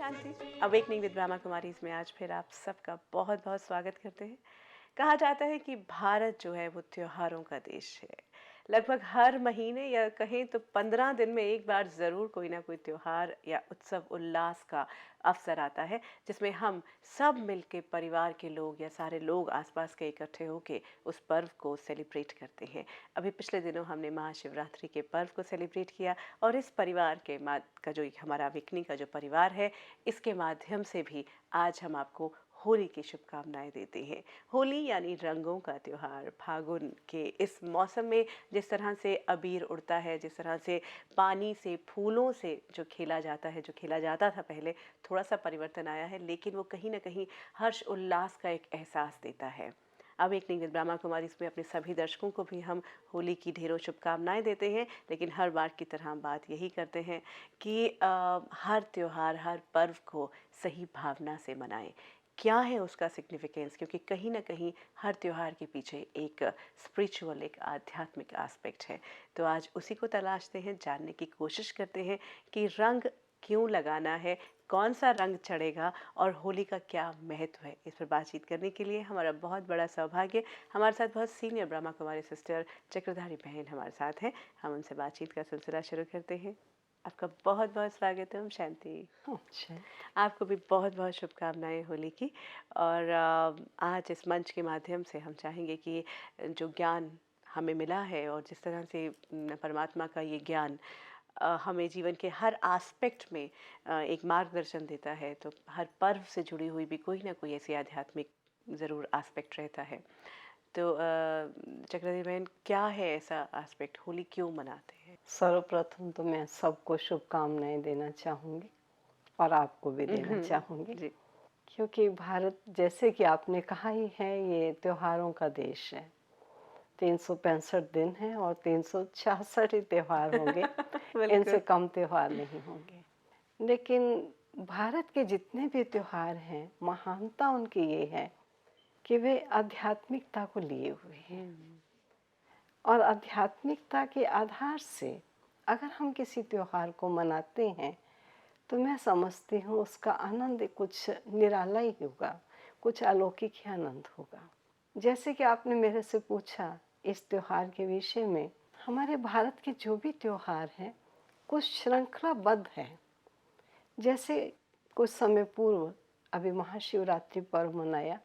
Shanti. Awakening with Brahma Kumari इसमें आज फिर आप सबका बहुत बहुत स्वागत करते हैं। कहा जाता है कि भारत जो है वो त्योहारों का देश है। लगभग हर महीने या कहें तो 15 दिन में एक बार ज़रूर कोई ना कोई त्योहार या उत्सव उल्लास का अवसर आता है, जिसमें हम सब मिलके परिवार के लोग या सारे लोग आसपास के इकट्ठे होके उस पर्व को सेलिब्रेट करते हैं। अभी पिछले दिनों हमने महाशिवरात्रि के पर्व को सेलिब्रेट किया और इस परिवार के का जो एक हमारा अवेकनिंग का जो परिवार है, इसके माध्यम से भी आज हम आपको होली की शुभकामनाएं देते हैं। होली यानी रंगों का त्योहार। फागुन के इस मौसम में जिस तरह से अबीर उड़ता है, जिस तरह से पानी से, फूलों से जो खेला जाता है, जो खेला जाता था पहले, थोड़ा सा परिवर्तन आया है, लेकिन वो कहीं ना कहीं हर्ष उल्लास का एक एहसास देता है। अवेकनिंग विद ब्रह्मा कुमारी इसमें अपने सभी दर्शकों को भी हम होली की ढेरों शुभकामनाएं देते हैं, लेकिन हर बार की तरह हम बात यही करते हैं कि हर त्योहार, हर पर्व को सही भावना से मनाएं। क्या है उसका सिग्निफिकेंस, क्योंकि कहीं ना कहीं हर त्यौहार के पीछे एक स्पिरिचुअल, एक आध्यात्मिक एस्पेक्ट है। तो आज उसी को तलाशते हैं, जानने की कोशिश करते हैं कि रंग क्यों लगाना है, कौन सा रंग चढ़ेगा और होली का क्या महत्व है। इस पर बातचीत करने के लिए हमारा बहुत बड़ा सौभाग्य, हमारे साथ बहुत सीनियर ब्रह्मा कुमारी सिस्टर चक्रधारी बहन हमारे साथ हैं। हम उनसे बातचीत का सिलसिला शुरू करते हैं। आपका बहुत बहुत स्वागत है। ओम शांति। अच्छा। आपको भी बहुत बहुत शुभकामनाएं होली की। और आज इस मंच के माध्यम से हम चाहेंगे कि जो ज्ञान हमें मिला है और जिस तरह से परमात्मा का ये ज्ञान हमें जीवन के हर एस्पेक्ट में एक मार्गदर्शन देता है, तो हर पर्व से जुड़ी हुई भी कोई ना कोई ऐसी आध्यात्मिक ज़रूर एस्पेक्ट रहता है। तो चक्रधरी बहन, क्या है ऐसा एस्पेक्ट, होली क्यों मनाते हैं? सर्वप्रथम तो मैं सबको शुभकामनाएं देना चाहूँगी और आपको भी देना चाहूँगी, जी। क्योंकि भारत, जैसे कि आपने कहा ही है, ये त्योहारों का देश है। 365 दिन हैं और 366 ही त्यौहार होंगे। इनसे बिल्कुल। कम त्यौहार नहीं होंगे। लेकिन भारत के जितने भी त्यौहार हैं, महानता उनकी ये है कि वे आध्यात्मिकता को लिए हुए हैं। और आध्यात्मिकता के आधार से अगर हम किसी त्योहार को मनाते हैं तो मैं समझती हूँ उसका आनंद कुछ निराला ही होगा, कुछ अलौकिक ही आनंद होगा। जैसे कि आपने मेरे से पूछा इस त्योहार के विषय में, हमारे भारत के जो भी त्योहार हैं कुछ श्रृंखलाबद्ध हैं। जैसे कुछ समय पूर्व अभी महाशिवरात्रि पर्व मनाया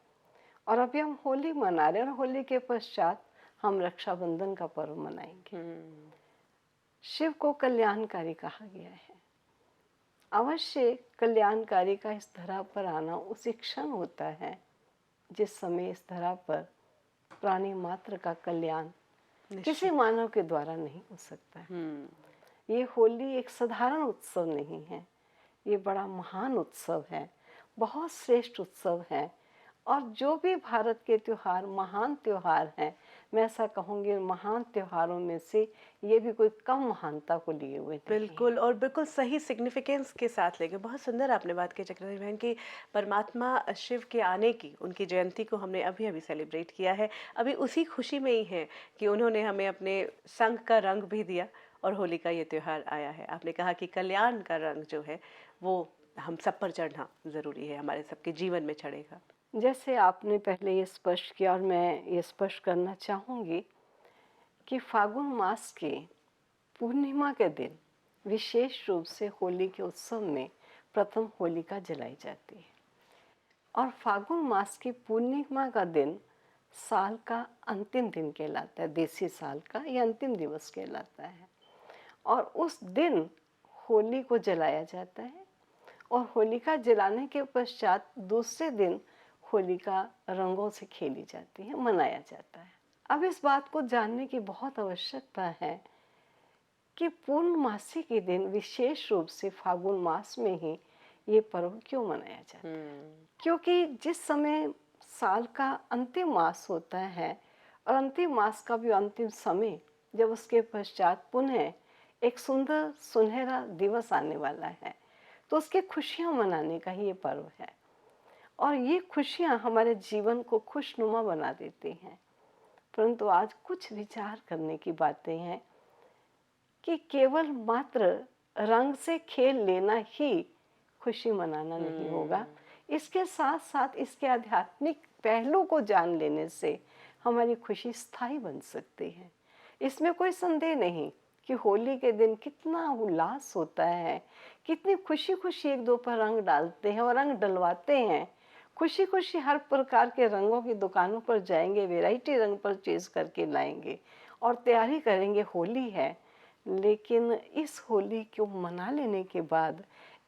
और अभी हम होली मना रहे हैं और होली के पश्चात हम रक्षाबंधन का पर्व मनाएंगे। शिव को कल्याणकारी कहा गया है। अवश्य कल्याणकारी का इस धरा पर आना उसी क्षण होता है जिस समय इस धरा पर प्राणी मात्र का कल्याण किसी मानव के द्वारा नहीं हो सकता है। ये होली एक साधारण उत्सव नहीं है, ये बड़ा महान उत्सव है, बहुत श्रेष्ठ उत्सव है। और जो भी भारत के त्योहार महान त्योहार हैं, मैं ऐसा कहूँगी महान त्योहारों में से ये भी कोई कम महानता को लिए हुए नहीं। बिल्कुल, और बिल्कुल सही सिग्निफिकेंस के साथ लेके बहुत सुंदर आपने बात की चक्रधरी बहन की। परमात्मा शिव के आने की, उनकी जयंती को हमने अभी अभी सेलिब्रेट किया है। अभी उसी खुशी में ही है कि उन्होंने हमें अपने संग का रंग भी दिया और होली का ये त्यौहार आया है। आपने कहा कि कल्याण का रंग जो है वो हम सब पर चढ़ना ज़रूरी है, हमारे सबके जीवन में चढ़ेगा। जैसे आपने पहले ये स्पष्ट किया और मैं ये स्पष्ट करना चाहूँगी कि फागुन मास के पूर्णिमा के दिन विशेष रूप से होली के उत्सव में प्रथम होलिका जलाई जाती है। और फागुन मास की पूर्णिमा का दिन साल का अंतिम दिन कहलाता है, देसी साल का ये अंतिम दिवस कहलाता है। और उस दिन होली को जलाया जाता है और होलिका जलाने के पश्चात दूसरे दिन होलिका रंगों से खेली जाती है, मनाया जाता है। अब इस बात को जानने की बहुत आवश्यकता है कि पूर्णमासी के दिन विशेष रूप से फागुन मास में ही ये पर्व क्यों मनाया जाता है। क्योंकि जिस समय साल का अंतिम मास होता है और अंतिम मास का भी अंतिम समय, जब उसके पश्चात पुनः एक सुंदर सुनहरा दिवस आने वाला है, तो उसकी खुशियाँ मनाने का ही ये पर्व है। और ये खुशियाँ हमारे जीवन को खुशनुमा बना देती हैं। परंतु आज कुछ विचार करने की बातें हैं कि केवल मात्र रंग से खेल लेना ही खुशी मनाना नहीं होगा। इसके साथ साथ इसके आध्यात्मिक पहलू को जान लेने से हमारी खुशी स्थायी बन सकती है। इसमें कोई संदेह नहीं कि होली के दिन कितना उल्लास होता है, कितनी खुशी खुशी एक दो पर रंग डालते हैं और रंग डलवाते हैं। खुशी खुशी हर प्रकार के रंगों की दुकानों पर जाएंगे, वैरायटी रंग परचेज करके लाएंगे और तैयारी करेंगे, होली है। लेकिन इस होली को मना लेने के बाद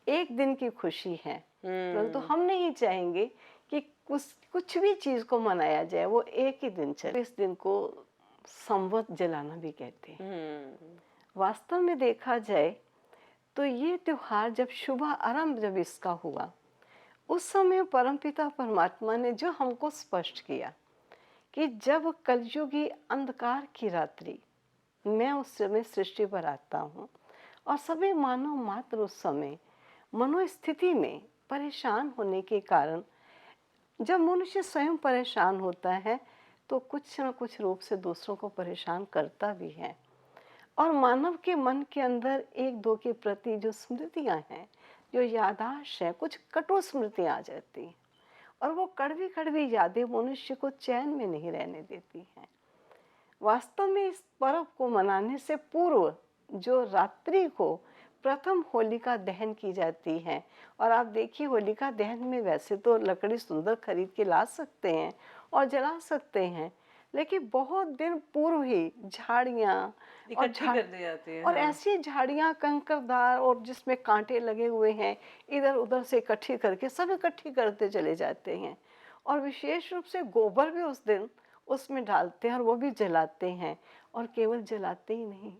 एक दिन की खुशी है, परंतु हम नहीं चाहेंगे कि कुछ भी चीज को मनाया जाए वो एक ही दिन चले। इस दिन को संवत जलाना भी कहते हैं। वास्तव में देखा जाए तो ये त्योहार जब शुभ आरंभ जब इसका हुआ, उस समय परमपिता परमात्मा ने जो हमको स्पष्ट किया कि जब कलयुगी अंधकार की रात्रि मैं उस समय सृष्टि पर आता हूँ और सभी मानव मात्र उस समय मनोस्थिति में परेशान होने के कारण, जब मनुष्य स्वयं परेशान होता है तो कुछ न कुछ रूप से दूसरों को परेशान करता भी है। और मानव के मन के अंदर एक दो के प्रति जो स्मृतियां हैं, जो याददाश्त है, कुछ कटु स्मृतियां आ जाती हैं और वो कड़वी कड़वी यादें मनुष्य को चैन में नहीं रहने देती हैं। वास्तव में इस पर्व को मनाने से पूर्व जो रात्रि को प्रथम होलिका दहन की जाती है, और आप देखिए होलिका दहन में वैसे तो लकड़ी सुंदर खरीद के ला सकते हैं और जला सकते हैं, लेकिन बहुत दिन पूर्व ही झाड़ियाँ और इकट्ठी कर दी जाती है। और हाँ। ऐसी झाड़ियाँ कंकरदार और जिसमें कांटे लगे हुए हैं, इधर उधर से इकट्ठी करके सब इकट्ठी करते चले जाते हैं। और विशेष रूप से गोबर भी उस दिन उसमें डालते हैं और वो भी जलाते हैं। और केवल जलाते ही नहीं,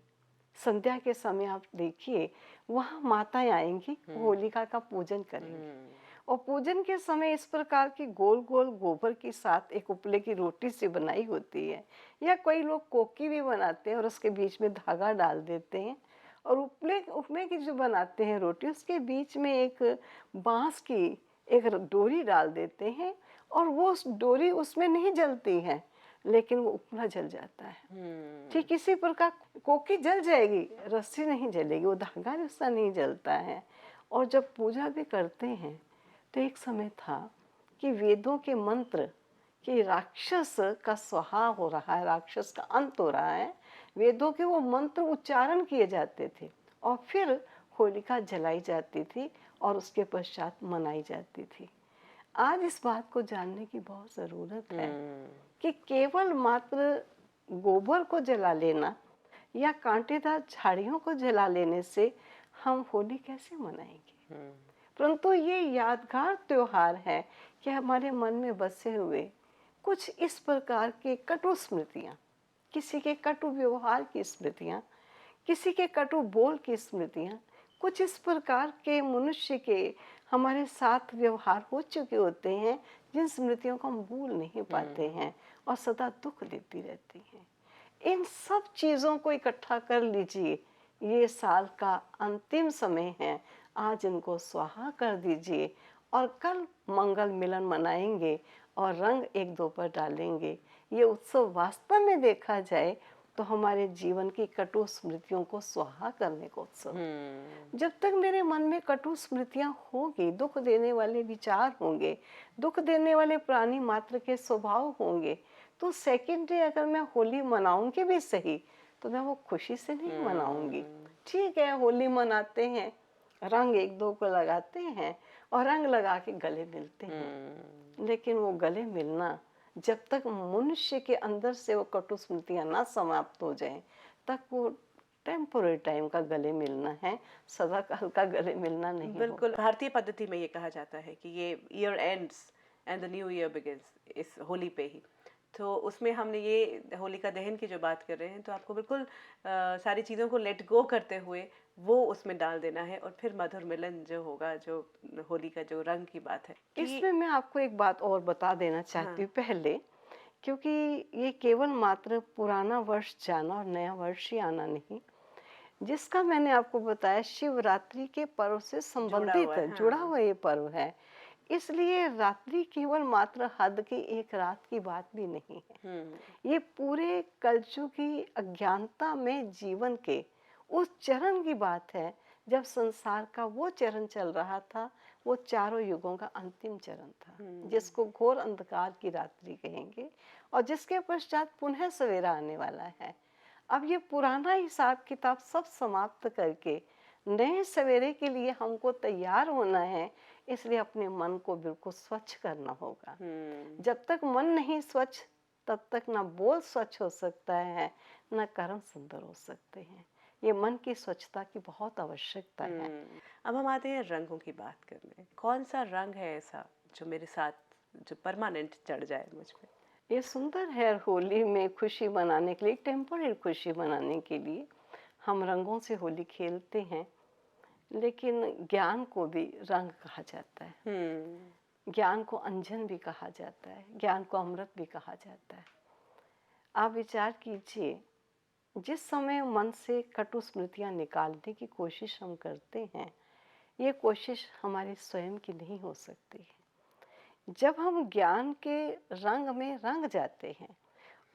संध्या के समय आप देखिए वहाँ माताएं आएंगी, होलिका का पूजन करेंगी और पूजन के समय इस प्रकार की गोल गोल गोबर के साथ एक उपले की रोटी से बनाई होती है, या कोई लोग कोकी भी बनाते हैं और उसके बीच में धागा डाल देते हैं और उपले उपले की जो बनाते हैं रोटी, उसके बीच में एक बांस की एक डोरी डाल देते हैं और वो उस डोरी उसमें नहीं जलती है, लेकिन वो उपला जल जाता है। ठीक इसी प्रकार कोकी जल जाएगी, रस्सी नहीं जलेगी, वो धागा रस्सा नहीं जलता है। और जब पूजा भी करते हैं तो एक समय था कि वेदों के मंत्र कि राक्षस का स्वाहा हो रहा है, राक्षस का अंत हो रहा है, वेदों के वो मंत्र उच्चारण किए जाते थे और फिर होलिका जलाई जाती थी और उसके पश्चात मनाई जाती थी। आज इस बात को जानने की बहुत ज़रूरत है कि केवल मात्र गोबर को जला लेना या कांटेदार झाड़ियों को जला लेने से हम होली कैसे मनाएंगे। परंतु ये यादगार त्योहार है कि हमारे मन में बसे हुए कुछ इस प्रकार के कटु स्मृतियाँ, किसी के कटु व्यवहार की स्मृतियाँ, किसी के कटु बोल की स्मृतियाँ, कुछ इस प्रकार के मनुष्य के हमारे साथ व्यवहार हो चुके होते हैं जिन स्मृतियों को हम भूल नहीं पाते हैं और सदा दुख देती रहती हैं। इन सब चीज़ों को इकट्ठा कर लीजिए, ये साल का अंतिम समय है, आज इनको स्वाहा कर दीजिए और कल मंगल मिलन मनाएंगे और रंग एक दो पर डालेंगे। ये उत्सव वास्तव में देखा जाए तो हमारे जीवन की कटु स्मृतियों को स्वाहा करने का उत्सव। जब तक मेरे मन में कटु स्मृतियां होंगी, दुख देने वाले विचार होंगे, दुख देने वाले प्राणी मात्र के स्वभाव होंगे, तो सेकंड डे अगर मैं होली मनाऊंगी भी सही तो मैं वो खुशी से नहीं मनाऊंगी। ठीक है, होली मनाते हैं, रंग एक दो को लगाते हैं और रंग लगा के गले मिलते हैं, लेकिन वो गले मिलना जब तक मनुष्य के अंदर से वो कटु स्मृतियाँ ना समाप्त हो जाएं, तक वो टेम्पोररी टाइम का गले मिलना है, सदा काल का गले मिलना नहीं। बिल्कुल, भारतीय पद्धति में ये कहा जाता है कि ये year ends and the new year begins इस होली पे ही। तो उसमें हमने ये होलिका दहन की जो बात कर रहे हैं, तो आपको बिल्कुल सारी चीज़ों को लेट गो करते हुए वो उसमें डाल देना है और फिर मधुर मिलन जो होगा, जो होली का जो रंग की बात है। इसमें मैं आपको एक बात और बता देना चाहती हूँ पहले, क्योंकि ये केवल मात्र पुराना वर्ष जाना और नया वर्ष ही आना नहीं, जिसका मैंने आपको बताया शिवरात्रि के पर्व से संबंधित जुड़ा हुआ ये पर्व है। इसलिए रात्रि केवल मात्र हद की एक रात की बात भी नहीं है, ये पूरे कलयुग की अज्ञानता में जीवन के उस चरण की बात है जब संसार का वो चरण चल रहा था, वो चारों युगों का अंतिम चरण था, जिसको घोर अंधकार की रात्रि कहेंगे, और जिसके पश्चात पुनः सवेरा आने वाला है। अब ये पुराना हिसाब किताब सब समाप्त करके नए सवेरे के लिए हमको तैयार होना है, इसलिए अपने मन को बिल्कुल स्वच्छ करना होगा। जब तक मन नहीं स्वच्छ, तब तक ना बोल स्वच्छ हो सकता है, ना कर्म सुंदर हो सकते हैं। ये मन की स्वच्छता की बहुत आवश्यकता है। अब हम आते हैं रंगों की बात करने। कौन सा रंग है ऐसा जो मेरे साथ, जो परमानेंट चढ़ जाए मुझ पे? ये सुंदर है, होली में खुशी मनाने के लिए, टेम्पररी खुशी मनाने के लिए हम रंगों से होली खेलते हैं, लेकिन ज्ञान को भी रंग कहा जाता है। ज्ञान को अंजन भी कहा जाता है, ज्ञान को अमृत भी कहा जाता है। आप विचार कीजिए, जिस समय मन से कटु स्मृतियां निकालने की कोशिश हम करते हैं, ये कोशिश हमारी स्वयं की नहीं हो सकती है। जब हम ज्ञान के रंग में रंग जाते हैं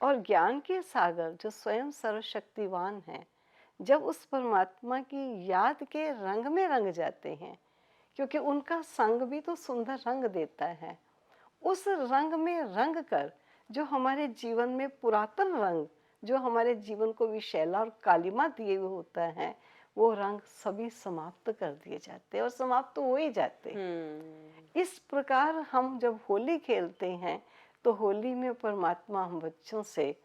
और ज्ञान के सागर जो स्वयं सर्वशक्तिवान है, जब उस परमात्मा की याद के रंग में रंग जाते हैं, क्योंकि उनका संग भी तो सुंदर रंग देता है, उस रंग में रंग कर जो हमारे जीवन में पुरातन रंग, जो हमारे जीवन को विशैला और कालिमा दिए हुए होता है, वो रंग सभी समाप्त कर दिए जाते हैं और समाप्त तो हो ही जाते हैं। इस प्रकार हम जब होली खेलते हैं, तो होली में परमात्मा हम बच्चों से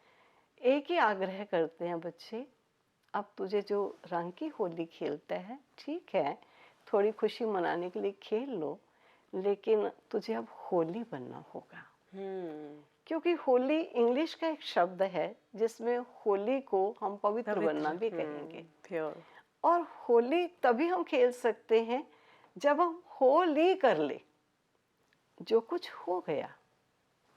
एक ही आग्रह करते हैं, बच्चे अब तुझे जो रंग की होली खेलता है ठीक है, थोड़ी खुशी मनाने के लिए खेल लो, लेकिन तुझे अब होली बनना होगा। क्योंकि होली इंग्लिश का एक शब्द है जिसमें होली को हम पवित्र बनना भी कहेंगे। प्योर। और होली तभी हम खेल सकते हैं जब हम होली कर ले। जो कुछ हो गया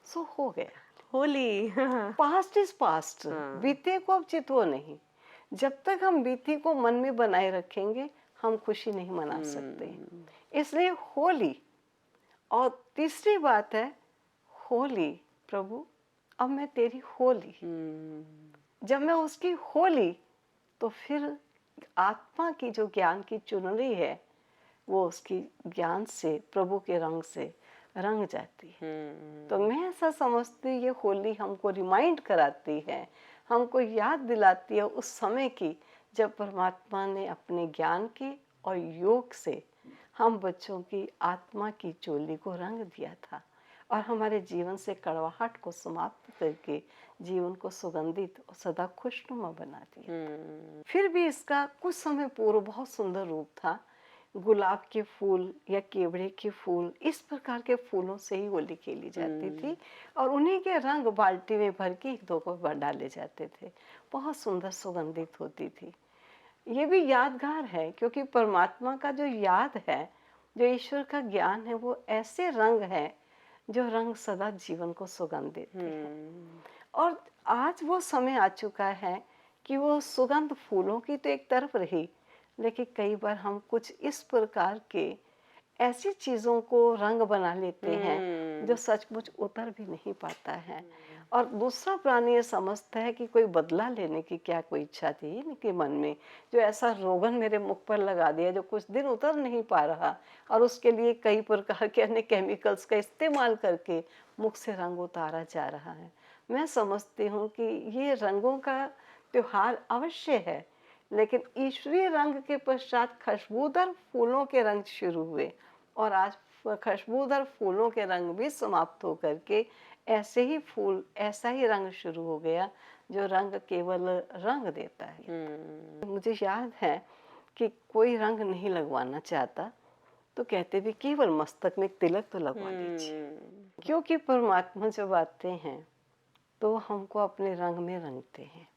सो हो गया, होली। पास्ट इज पास्ट, बीते को अब चितवो नहीं। जब तक हम बीती को मन में बनाए रखेंगे, हम खुशी नहीं मना सकते। इसलिए होली। और तीसरी बात है होली, प्रभु अब मैं तेरी होली। जब मैं उसकी होली, तो फिर आत्मा की जो ज्ञान की चुनरी है, वो उसकी ज्ञान से, प्रभु के रंग से रंग जाती है। तो मैं ऐसा समझती हूँ, ये होली हमको रिमाइंड कराती है, हमको याद दिलाती है उस समय की जब परमात्मा ने अपने ज्ञान के और योग से हम बच्चों की आत्मा की चोली को रंग दिया था, और हमारे जीवन से कड़वाहट को समाप्त करके जीवन को सुगंधित और सदा खुशनुमा बना दिया। फिर भी इसका कुछ समय पूर्व बहुत सुंदर रूप था। गुलाब के फूल या केवड़े के फूल, इस प्रकार के फूलों से ही होली खेली जाती थी, और उन्हीं के रंग बाल्टी में भर के एक दो को डाले जाते थे। बहुत सुंदर सुगंधित होती थी। ये भी यादगार है, क्योंकि परमात्मा का जो याद है, जो ईश्वर का ज्ञान है, वो ऐसे रंग है जो रंग सदा जीवन को सुगंध देते हैं। और आज वो समय आ चुका है कि वो सुगंध फूलों की तो एक तरफ रही, लेकिन कई बार हम कुछ इस प्रकार के ऐसी चीज़ों को रंग बना लेते हैं जो सचमुच उतर भी नहीं पाता है। और दूसरा प्राणी ये समझता है कि कोई बदला लेने की क्या कोई इच्छा थी इनके मन में, जो ऐसा रोगन मेरे मुख पर लगा दिया जो कुछ दिन उतर नहीं पा रहा, और उसके लिए कई प्रकार के अन्य केमिकल्स का इस्तेमाल करके मुख से रंग उतारा जा रहा है। मैं समझती हूँ कि ये रंगों का त्योहार अवश्य है, लेकिन ईश्वरीय रंग के पश्चात खुशबूदार फूलों के रंग शुरू हुए, और आज खुशबूदार फूलों के रंग भी समाप्त होकर के ऐसे ही फूल, ऐसा ही रंग शुरू हो गया जो रंग केवल रंग देता है। मुझे याद है कि कोई रंग नहीं लगवाना चाहता, तो कहते भी केवल मस्तक में तिलक तो लगवा लीजिए। क्योंकि परमात्मा जब आते हैं तो हमको अपने रंग में रंगते हैं,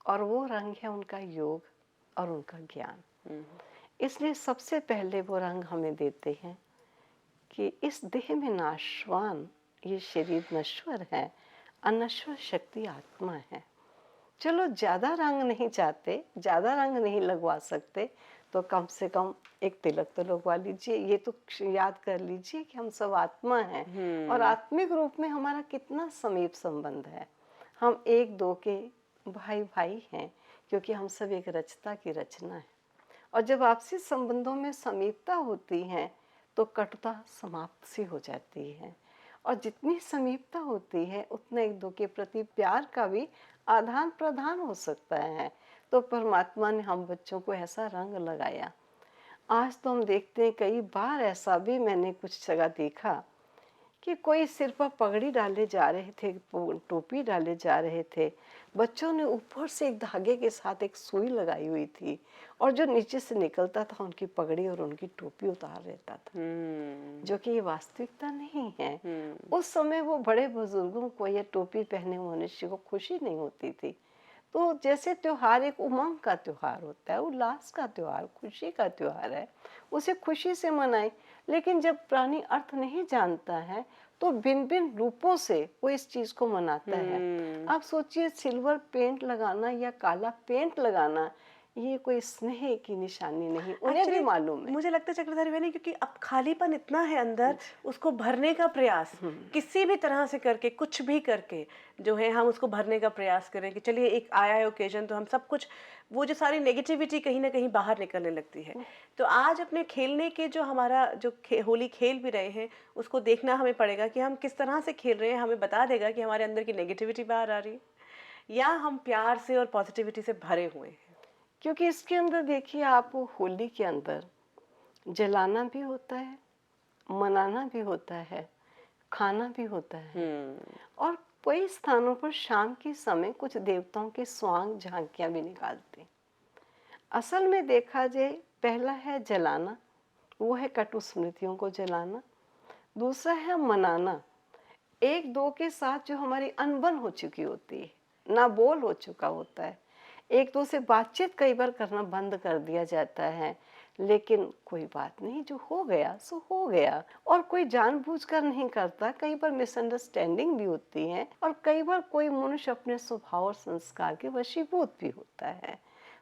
और वो रंग है उनका योग और उनका ज्ञान। इसलिए सबसे पहले वो रंग हमें देते हैं कि इस देह में नाशवान ये शरीर नश्वर है, अनश्वर शक्ति आत्मा है। चलो ज़्यादा रंग नहीं चाहते, ज़्यादा रंग नहीं लगवा सकते, तो कम से कम एक तिलक तो लगवा लीजिए। ये तो याद कर लीजिए कि हम सब आत्मा हैं, और आत्मिक रूप में हमारा कितना समीप संबंध है। हम एक दो के भाई भाई हैं, क्योंकि हम सब एक रचता की रचना है, और जब आपसी संबंधों में समीपता होती है तो कटुता समाप्त सी हो जाती है। और जितनी समीपता होती है उतना एक दो के प्रति प्यार का भी आदान प्रदान हो सकता है। तो परमात्मा ने हम बच्चों को ऐसा रंग लगाया। आज तो हम देखते हैं, कई बार ऐसा भी मैंने कुछ जगह देखा कि कोई सिर पर पगड़ी डाले जा रहे थे, टोपी डाले जा रहे थे, बच्चों ने ऊपर से एक धागे के साथ एक सुई लगाई हुई थी और जो नीचे से निकलता था उनकी पगड़ी और उनकी टोपी उतार रहता था, जो कि ये वास्तविकता नहीं है। उस समय वो बड़े बुजुर्गों को ये टोपी पहने हुए मनुष्य को खुशी नहीं होती थी। तो जैसे त्योहार एक उमंग का त्योहार होता है, उल्लास का त्योहार, खुशी का त्योहार है, उसे खुशी से मनाएं। लेकिन जब प्राणी अर्थ नहीं जानता है तो भिन्न भिन्न रूपों से वो इस चीज को मनाता है। आप सोचिए, सिल्वर पेंट लगाना या काला पेंट लगाना ये कोई स्नेह की निशानी नहीं, उन्हें भी एक्चुअली मालूम है। मुझे लगता है चक्रधारी बहन, क्योंकि अब खालीपन इतना है अंदर, उसको भरने का प्रयास किसी भी तरह से करके, कुछ भी करके जो है हम उसको भरने का प्रयास करें कि चलिए एक आया है ओकेजन तो हम सब कुछ, वो जो सारी नेगेटिविटी कहीं ना कहीं बाहर निकलने लगती है। तो आज अपने खेलने के जो हमारा जो होली खेल भी रहे हैं उसको देखना हमें पड़ेगा कि हम किस तरह से खेल रहे हैं, हमें बता देगा कि हमारे अंदर की नेगेटिविटी बाहर आ रही है या हम प्यार से और पॉजिटिविटी से भरे हुए हैं। क्योंकि इसके अंदर देखिए, आप होली के अंदर जलाना भी होता है, मनाना भी होता है, खाना भी होता है। और कई स्थानों पर शाम के समय कुछ देवताओं के स्वांग झांकियां भी निकालते हैं। असल में देखा जाए, पहला है जलाना, वो है कटु स्मृतियों को जलाना। दूसरा है मनाना, एक दो के साथ जो हमारी अनबन हो चुकी होती है, ना बोल हो चुका होता है, एक दो से बातचीत कई बार करना बंद कर दिया जाता है, लेकिन कोई बात नहीं, जो हो गया सो हो गया। और कोई जानबूझकर नहीं करता, कई बार मिसअंडरस्टैंडिंग भी होती है और कई बार कोई मनुष्य अपने स्वभाव और संस्कार के वशीभूत भी होता है।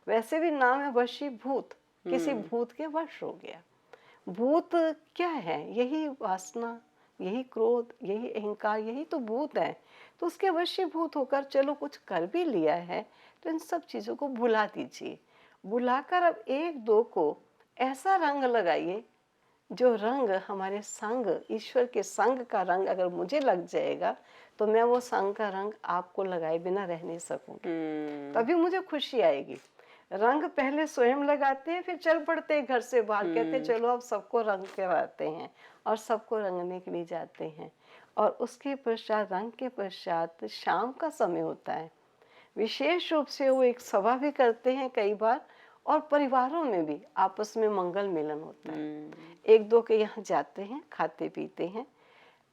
वैसे भी नाम है वशीभूत, किसी भूत के वश हो गया। भूत क्या है? यही वासना, यही क्रोध, यही अहंकार, यही तो भूत है। तो उसके वशीभूत होकर चलो कुछ कर भी लिया है तो इन सब चीजों को भुला दीजिए। भुलाकर अब एक दो को ऐसा रंग लगाइए, जो रंग हमारे संग, ईश्वर के संग का रंग अगर मुझे लग जाएगा तो मैं वो संग का रंग आपको लगाए बिना रह नहीं सकूंगी, तभी मुझे खुशी आएगी। रंग पहले स्वयं लगाते हैं, फिर चल पड़ते हैं घर से बाहर, कहते हैं चलो अब सबको रंग कराते हैं और सबको रंगने के लिए जाते हैं। और उसके पश्चात, रंग के पश्चात शाम का समय होता है, विशेष रूप से वो एक सभा भी करते हैं कई बार, और परिवारों में भी आपस में मंगल मिलन होता है। एक दो के यहाँ जाते हैं, खाते पीते हैं,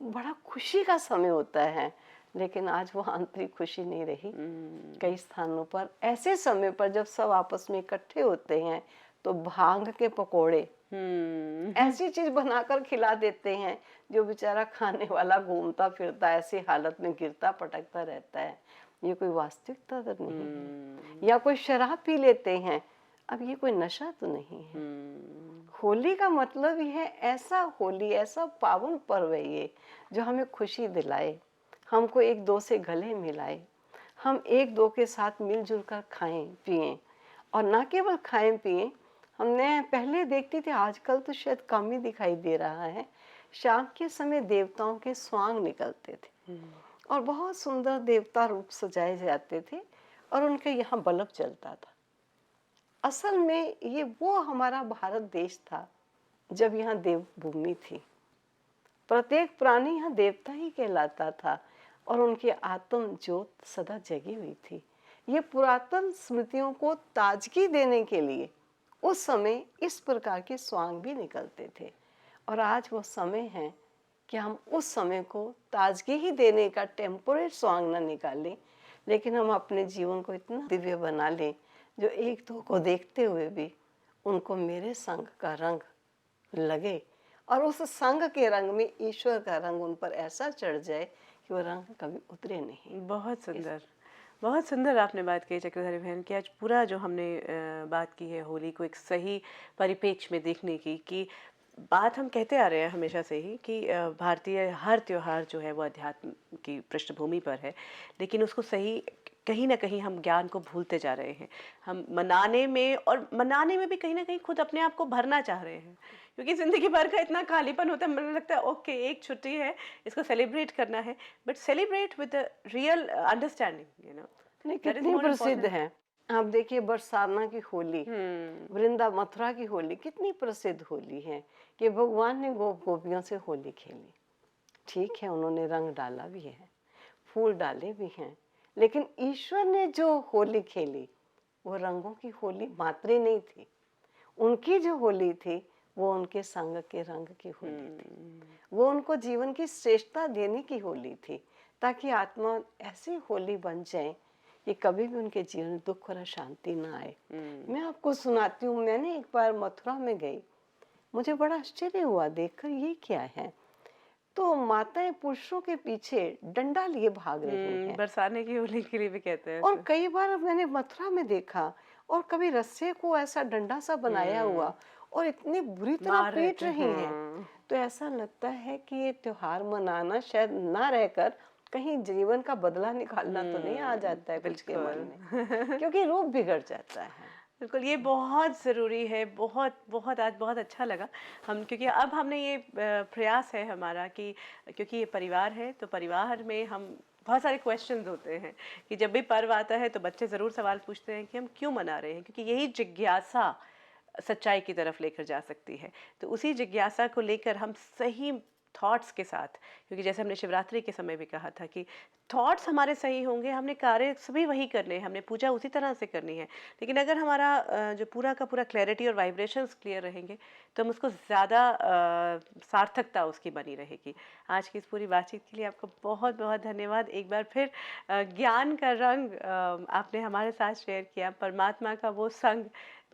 बड़ा खुशी का समय होता है। लेकिन आज वो आंतरिक खुशी नहीं रही। कई स्थानों पर ऐसे समय पर जब सब आपस में इकट्ठे होते हैं तो भांग के पकोड़े ऐसी चीज बनाकर खिला देते हैं, जो बेचारा खाने वाला घूमता फिरता ऐसी हालत में गिरता पटकता रहता है। ये कोई वास्तविकता तो नहीं है। या कोई शराब पी लेते हैं, अब ये कोई नशा तो नहीं है। होली का मतलब ही है ऐसा, होली ऐसा पावन पर्व है ये, जो हमें खुशी दिलाए, हमको एक दो से गले मिलाए, हम एक दो के साथ मिलजुल कर खाएं पिएं। और ना केवल खाएं पिएं, हमने पहले देखते थे, आजकल तो शायद कम ही दिखाई दे रहा है, शाम के समय देवताओं के स्वांग निकलते थे और बहुत सुंदर देवता रूप सजाए जाते थे और उनके यहाँ बल्ब चलता था। असल में ये वो हमारा भारत देश था जब यहाँ देवभूमि थी। प्रत्येक प्राणी यहाँ देवता ही कहलाता था और उनकी आत्म ज्योत सदा जगी हुई थी। ये पुरातन स्मृतियों को ताजगी देने के लिए उस समय इस प्रकार के स्वांग भी निकलते थे। और आज वो समय है कि हम उस समय को ताजगी ही देने का टेम्पोररी स्वांग ना निकालें, लेकिन हम अपने जीवन को इतना दिव्य बना लें जो एक दो को देखते हुए भी उनको मेरे संग का रंग लगे और उस संग के रंग में ईश्वर का रंग उन पर ऐसा चढ़ जाए कि वो रंग कभी उतरे नहीं। बहुत सुंदर, बहुत सुंदर आपने बात कही चक्रधारी बहन की। आज पूरा जो हमने बात की है होली को एक सही परिप्रेक्ष्य में देखने की, कि बात हम कहते आ रहे हैं हमेशा से ही कि भारतीय हर त्योहार जो है वो अध्यात्म की पृष्ठभूमि पर है, लेकिन उसको सही कहीं ना कहीं हम ज्ञान को भूलते जा रहे हैं। हम मनाने में भी कहीं ना कहीं खुद अपने आप को भरना चाह रहे हैं, क्योंकि ज़िंदगी भर का इतना खालीपन होता है। मुझे लगता है ओके, एक छुट्टी है, इसको सेलिब्रेट करना है, but celebrate with real understanding, नहीं, दैट इज कितनी मोर प्रसिद्ध इम्पोर्टेंट। है। आप देखिए बरसाना की होली, वृंदा मथुरा की होली कितनी प्रसिद्ध होली है कि भगवान ने गोपियों से होली खेली। ठीक है, उन्होंने रंग डाला भी है, फूल डाले भी हैं, लेकिन ईश्वर ने जो होली खेली वो रंगों की होली मात्र नहीं थी। उनकी जो होली थी वो उनके संग के रंग की होली थी। वो उनको जीवन की श्रेष्ठता देने की होली थी, ताकि आत्मा ऐसी होली बन जाए कि कभी भी उनके जीवन में दुख और अशांति ना आए। मैं आपको सुनाती हूँ, मैंने एक बार मथुरा में गई, मुझे बड़ा आश्चर्य हुआ देखकर ये क्या है। तो माताएं पुरुषों के पीछे डंडा लिए भाग रही हैं। बरसाने की होली के लिए भी कहते हैं और ऐसे। कई बार मैंने मथुरा में देखा, और कभी रस्से को ऐसा डंडा सा बनाया हुआ और इतनी बुरी तरह मार रहे पीट थे, रही हैं। तो ऐसा लगता है कि ये त्योहार मनाना शायद ना रहकर कहीं जीवन का बदला निकालना तो नहीं आ जाता है कुछ के मन में, क्योंकि रूप बिगड़ जाता है। बिल्कुल, ये बहुत ज़रूरी है। बहुत बहुत आज बहुत अच्छा लगा हम, क्योंकि अब हमने ये प्रयास है हमारा कि क्योंकि ये परिवार है, तो परिवार में हम बहुत सारे क्वेश्चंस होते हैं कि जब भी पर्व आता है तो बच्चे ज़रूर सवाल पूछते हैं कि हम क्यों मना रहे हैं, क्योंकि यही जिज्ञासा सच्चाई की तरफ लेकर जा सकती है। तो उसी जिज्ञासा को लेकर हम सही थॉट्स के साथ, क्योंकि जैसे हमने शिवरात्रि के समय भी कहा था कि थॉट्स हमारे सही होंगे, हमने कार्य सभी वही करने हैं, हमने पूजा उसी तरह से करनी है, लेकिन अगर हमारा जो पूरा का पूरा क्लैरिटी और वाइब्रेशंस क्लियर रहेंगे तो हम उसको ज़्यादा सार्थकता उसकी बनी रहेगी। आज की इस पूरी बातचीत के लिए आपको बहुत बहुत धन्यवाद। एक बार फिर ज्ञान का रंग आपने हमारे साथ शेयर किया, परमात्मा का वो संग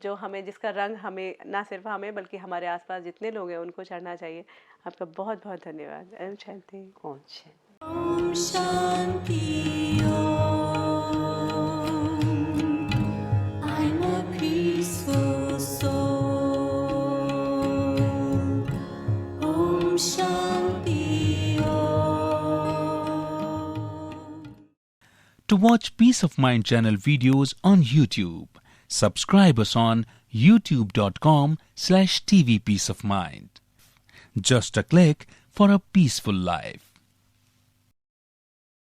जो हमें, जिसका रंग हमें, ना सिर्फ हमें बल्कि हमारे आसपास जितने लोग हैं उनको चढ़ना चाहिए। आपका बहुत बहुत धन्यवाद। ओम शांति। कौन से Om Shanti Om. I'm a peaceful soul. Om Shanti Om. To watch Peace of Mind channel videos on YouTube, subscribe us on youtube.com/tvpeaceofmind. Just a click for a peaceful life.